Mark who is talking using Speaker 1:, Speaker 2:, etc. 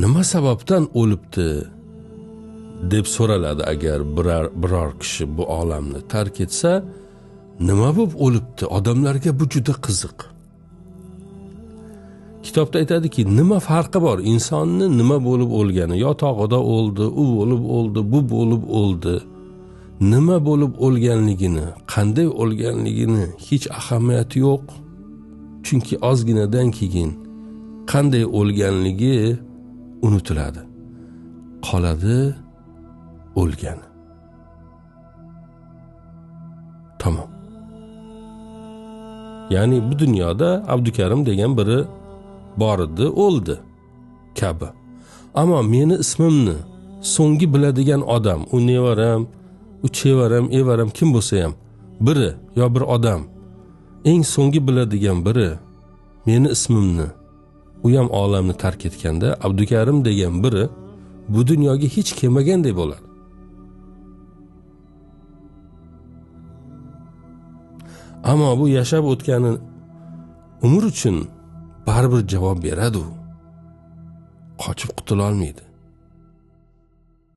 Speaker 1: nima sababdan o'libdi deb so'raladi. Agar biror kishi bu olamni tark etsa, nima bo'lib o'libdi? Odamlarga bu juda qiziq. Kitobda aytadiki, nima farqi bor insonni nima bo'lib o'lgani? Yotog'ida o'ldi, u bo'lib o'ldi, bu bo'lib o'ldi. Nima bo'lib o'lganligini, qanday o'lganligini hech ahamiyati yo'q. Chunki ozginadan keyin qanday o'lganligi unutiladi. Qoladi o'lgani. Tamom. Ya'ni bu dunyoda Abdukarim degan biri bor edi, o'ldi kabi. Ammo meni ismimni so'nggi biladigan odam, u nevaram, u chevaram, evaram kim bo'lsa ham biri yo bir odam eng so'nggi biladigan biri meni ismimni, u ham olamni tark etganda Abdukarim degan biri bu dunyoga hech kelmaganday bo'ladi. Ammo bu yashab o'tgani umr uchun baribir javob beradi u. Qochib qutula olmaydi.